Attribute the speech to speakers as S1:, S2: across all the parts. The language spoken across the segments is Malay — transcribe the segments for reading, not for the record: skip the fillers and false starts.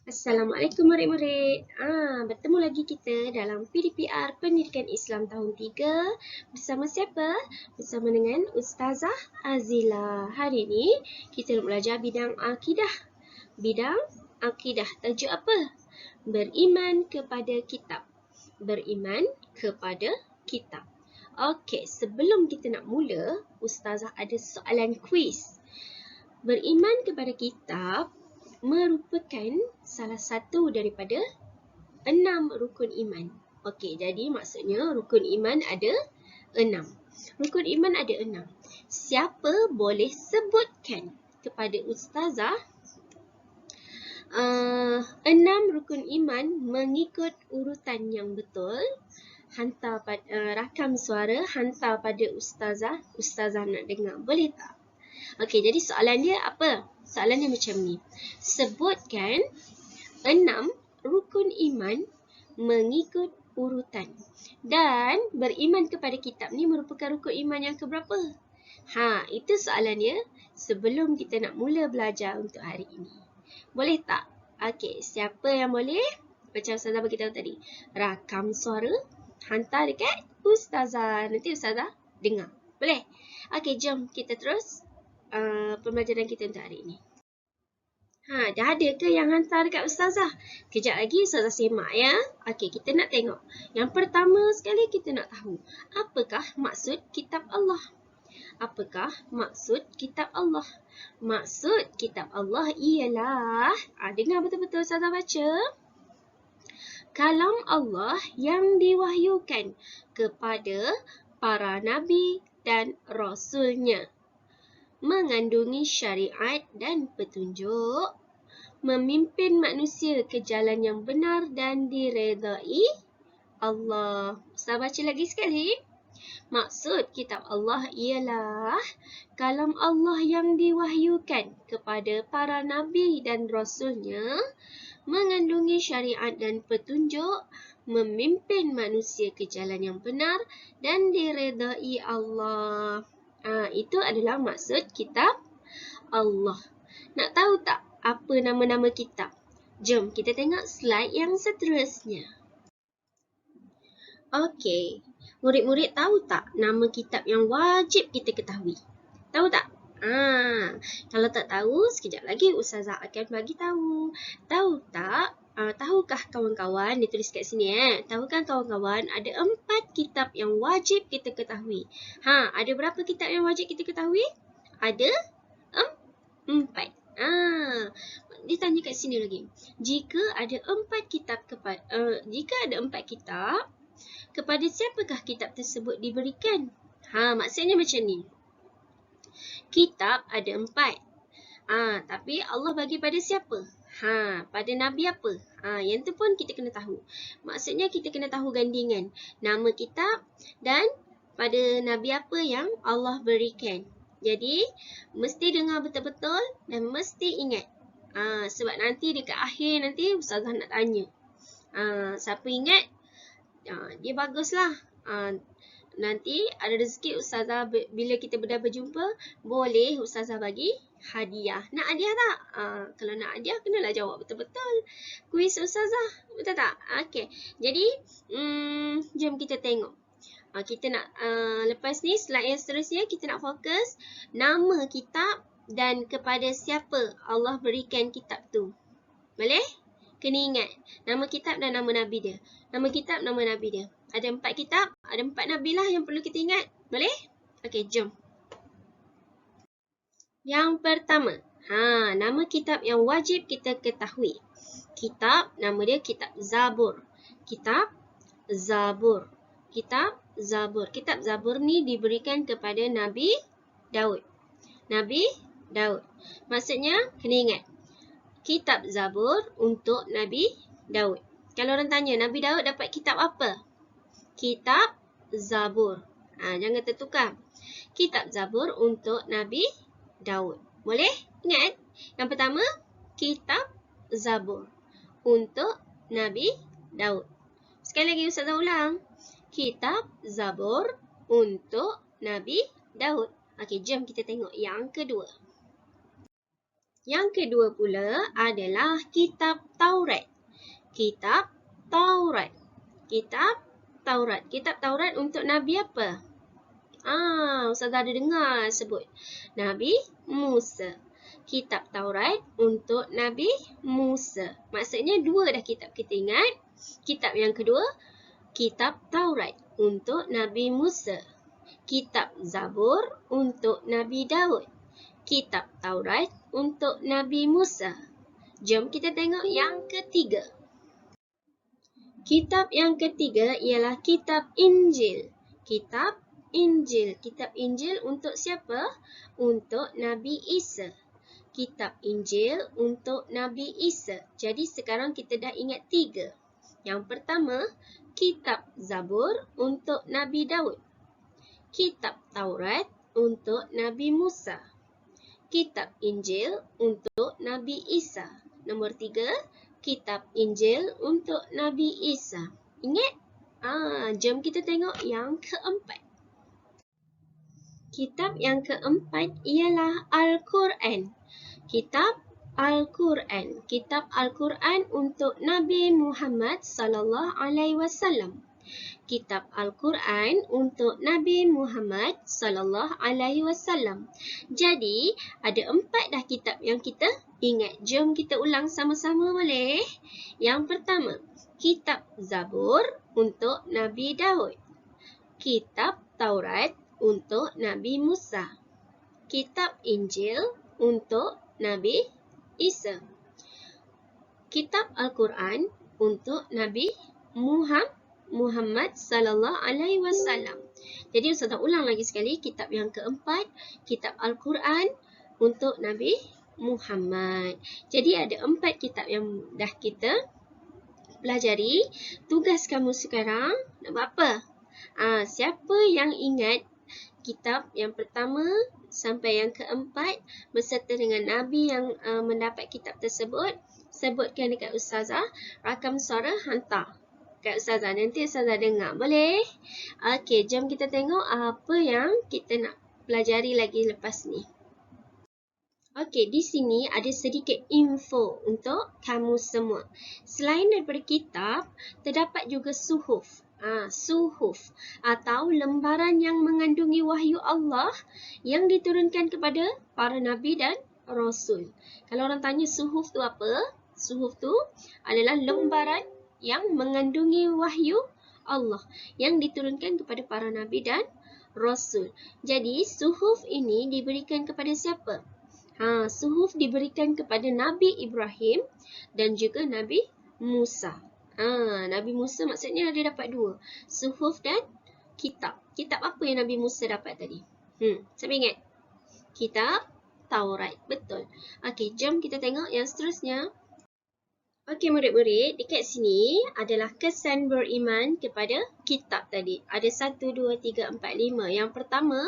S1: Assalamualaikum murid-murid. Bertemu lagi kita dalam PDPR Pendidikan Islam tahun 3 bersama siapa? Bersama dengan Ustazah Azila. Hari ini kita nak belajar bidang akidah. Bidang akidah tajuk apa? Beriman kepada kitab. Beriman kepada kitab. Okey, sebelum kita nak mula, Ustazah ada soalan kuis. Beriman kepada kitab merupakan salah satu daripada 6 rukun iman. Okey, jadi maksudnya rukun iman ada 6. Rukun iman ada 6. Siapa boleh sebutkan kepada Ustazah 6 rukun iman mengikut urutan yang betul? Hantar rakam suara, hantar pada Ustazah. Ustazah nak dengar. Boleh tak? Okey, jadi soalan dia apa? Soalan dia macam ni. Sebutkan 6 rukun iman mengikut urutan. Dan beriman kepada kitab ni merupakan rukun iman yang keberapa? Itu soalan dia sebelum kita nak mula belajar untuk hari ini. Boleh tak? Okey, siapa yang boleh? Macam Ustazah beritahu tadi. Rakam suara, hantar dekat Ustazah. Nanti Ustazah dengar. Boleh? Okey, jom kita terus pembelajaran kita untuk hari ini. Dah ada ke yang hantar dekat Ustazah? Kejap lagi Ustazah semak ya. Okey, kita nak tengok. Yang pertama sekali kita nak tahu, apakah maksud kitab Allah? Apakah maksud kitab Allah? Maksud kitab Allah ialah, dengar betul-betul Ustazah baca. Kalam Allah yang diwahyukan kepada para nabi dan rasulnya. Mengandungi syariat dan petunjuk, memimpin manusia ke jalan yang benar dan diredai Allah. Saya baca lagi sekali. Maksud kitab Allah ialah kalam Allah yang diwahyukan kepada para nabi dan rasulnya, mengandungi syariat dan petunjuk, memimpin manusia ke jalan yang benar dan diredai Allah. Itu adalah maksud kitab Allah. Nak tahu tak apa nama-nama kitab? Jom kita tengok slide yang seterusnya. Okey, murid-murid tahu tak nama kitab yang wajib kita ketahui? Tahu tak? Kalau tak tahu, sekejap lagi Ustazah akan bagi tahu. Tahu tak? Tahukah kawan-kawan, ditulis kat sini tahukah kawan-kawan ada 4 kitab yang wajib kita ketahui? Ada berapa kitab yang wajib kita ketahui? Ada 4. Dia tanya kat sini lagi. Jika ada 4 kitab kepada siapakah kitab tersebut diberikan? Maksudnya macam ni. Kitab ada 4. Tapi Allah bagi pada siapa? Pada Nabi apa? Yang tu pun kita kena tahu. Maksudnya kita kena tahu gandingan nama kitab dan pada Nabi apa yang Allah berikan. Jadi, mesti dengar betul-betul dan mesti ingat. Sebab nanti dekat akhir nanti Ustazah nak tanya. Siapa ingat? Dia baguslah. Nanti ada rezeki Ustazah bila kita dah berjumpa, boleh Ustazah bagi hadiah. Nak hadiah tak? Kalau nak hadiah, kenalah jawab betul-betul kuis Ustazah. Betul tak? Okey. Jadi, jom kita tengok. Kita nak, lepas ni slide yang seterusnya, kita nak fokus nama kitab dan kepada siapa Allah berikan kitab tu. Boleh? Kena ingat nama kitab dan nama Nabi dia. Nama kitab, nama Nabi dia. Ada 4 kitab, ada 4 Nabi lah yang perlu kita ingat. Boleh? Okey, jom. Yang pertama, nama kitab yang wajib kita ketahui. Kitab, nama dia kitab Zabur. Kitab Zabur. Kitab Zabur. Kitab Zabur ni diberikan kepada Nabi Daud. Nabi Daud. Maksudnya, kena ingat. Kitab Zabur untuk Nabi Daud. Kalau orang tanya, Nabi Daud dapat kitab apa? Kitab Zabur. Jangan tertukar. Kitab Zabur untuk Nabi Daud. Boleh? Ingat? Yang pertama, Kitab Zabur untuk Nabi Daud. Sekali lagi Ustazah ulang. Kitab Zabur untuk Nabi Daud. Okey, jom kita tengok yang kedua. Yang kedua pula adalah kitab Taurat. Kitab Taurat. Kitab Taurat. Kitab Taurat untuk Nabi apa? Ustazah ada dengar sebut. Nabi Musa. Kitab Taurat untuk Nabi Musa. Maksudnya dua dah kitab kita ingat. Kitab yang kedua, kitab Taurat untuk Nabi Musa. Kitab Zabur untuk Nabi Daud. Kitab Taurat untuk Nabi Musa. Jom kita tengok yang ketiga. Kitab yang ketiga ialah kitab Injil. Kitab Injil. Kitab Injil untuk siapa? Untuk Nabi Isa. Kitab Injil untuk Nabi Isa. Jadi sekarang kita dah ingat tiga. Yang pertama, kitab Zabur untuk Nabi Daud. Kitab Taurat untuk Nabi Musa. Kitab Injil untuk Nabi Isa. Nombor 3, kitab Injil untuk Nabi Isa. Ingat? Jom kita tengok yang keempat. Kitab yang keempat ialah Al-Quran. Kitab Al-Quran. Kitab Al-Quran untuk Nabi Muhammad SAW. Kitab Al-Quran untuk Nabi Muhammad SAW. Jadi, ada 4 dah kitab yang kita ingat. Jom kita ulang sama-sama boleh? Yang pertama, kitab Zabur untuk Nabi Daud. Kitab Taurat untuk Nabi Musa. Kitab Injil untuk Nabi Isa. Kitab Al-Quran untuk Nabi Muhammad SAW. Jadi Ustazah ulang lagi sekali, kitab yang keempat, kitab Al-Quran untuk Nabi Muhammad. Jadi ada 4 kitab yang dah kita pelajari. Tugas kamu sekarang nak buat apa? Siapa yang ingat kitab yang pertama sampai yang keempat beserta dengan Nabi yang mendapat kitab tersebut, sebutkan dekat Ustazah, rakam suara hantar kat Ustazah. Nanti Ustazah dengar. Boleh? Okey, jom kita tengok apa yang kita nak pelajari lagi lepas ni. Okey, di sini ada sedikit info untuk kamu semua. Selain daripada kitab, terdapat juga suhuf. Suhuf atau lembaran yang mengandungi wahyu Allah yang diturunkan kepada para nabi dan rasul. Kalau orang tanya suhuf tu apa? Suhuf tu adalah lembaran yang mengandungi wahyu Allah yang diturunkan kepada para nabi dan rasul. Jadi suhuf ini diberikan kepada siapa? Suhuf diberikan kepada Nabi Ibrahim dan juga Nabi Musa. Nabi Musa maksudnya dia dapat 2. Suhuf dan kitab. Kitab apa yang Nabi Musa dapat tadi? Siapa ingat? Kitab Taurat. Betul. Okey, jom kita tengok yang seterusnya. Okey murid-murid, dekat sini adalah kesan beriman kepada kitab tadi. Ada 1, 2, 3, 4, 5. Yang pertama,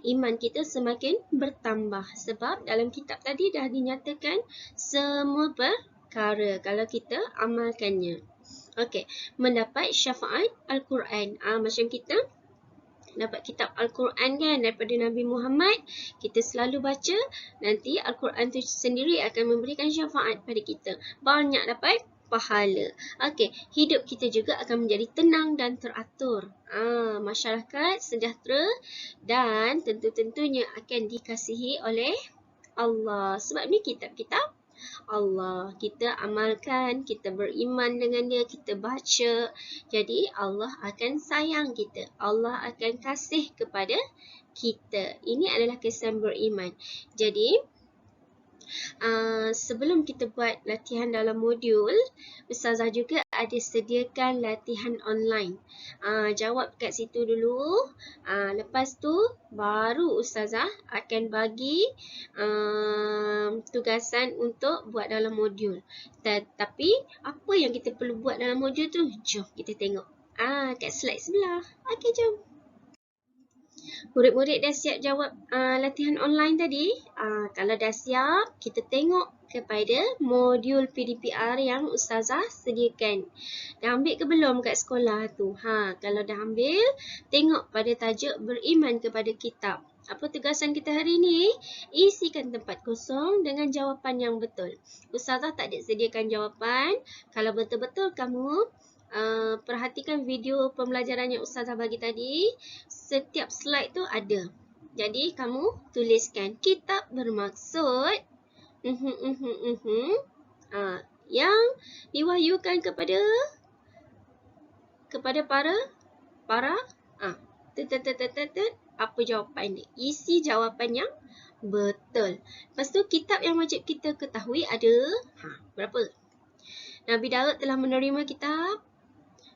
S1: iman kita semakin bertambah. Sebab dalam kitab tadi dah dinyatakan semua perkara kalau kita amalkannya. Okey, mendapat syafaat Al-Quran. Macam kita dapat kitab Al-Quran kan daripada Nabi Muhammad, kita selalu baca, nanti Al-Quran tu sendiri akan memberikan syafaat pada kita. Banyak dapat pahala. Okey, hidup kita juga akan menjadi tenang dan teratur. Masyarakat sejahtera dan tentu-tentunya akan dikasihi oleh Allah. Sebab ni kitab-kitab Allah. Kita amalkan, kita beriman dengan dia, kita baca. Jadi Allah akan sayang kita. Allah akan kasih kepada kita. Ini adalah kesan beriman. Jadi sebelum kita buat latihan dalam modul, Ustazah juga ada sediakan latihan online. Jawab kat situ dulu. Lepas tu baru Ustazah akan bagi tugasan untuk buat dalam modul. Tapi apa yang kita perlu buat dalam modul tu? Jom kita tengok. Kat slide sebelah. Okey, jom. Murid-murid dah siap jawab latihan online tadi? Kalau dah siap, kita tengok kepada modul PDPR yang Ustazah sediakan. Dah ambil ke belum kat sekolah tu? Kalau dah ambil, tengok pada tajuk beriman kepada kitab. Apa tugasan kita hari ni? Isikan tempat kosong dengan jawapan yang betul. Ustazah tak ada sediakan jawapan. Kalau betul-betul kamu perhatikan video pembelajaran yang Ustazah bagi tadi, setiap slide tu ada. Jadi kamu tuliskan kitab bermaksud yang diwahyukan kepada para apa jawapan dia? Isi jawapan yang betul. Lepas tu kitab yang wajib kita ketahui ada berapa? Nabi Daud telah menerima kitab.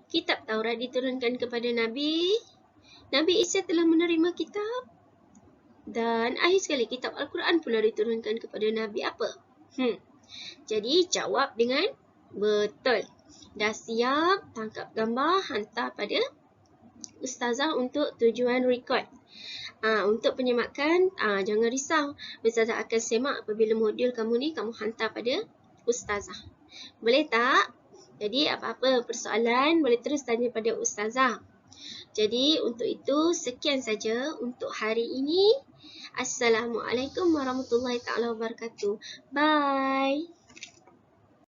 S1: Kitab Taurat diturunkan kepada Nabi. Nabi Isa telah menerima kitab. Dan akhir sekali kitab Al-Quran pula diturunkan kepada Nabi apa? Jadi jawab dengan betul. Dah siap, tangkap gambar, hantar pada Ustazah untuk tujuan rekod. Untuk penyemakan, jangan risau. Ustazah akan semak apabila modul kamu ni kamu hantar pada Ustazah. Boleh tak? Jadi apa-apa persoalan boleh terus tanya pada Ustazah. Jadi untuk itu sekian saja untuk hari ini. Assalamualaikum warahmatullahi wabarakatuh. Bye.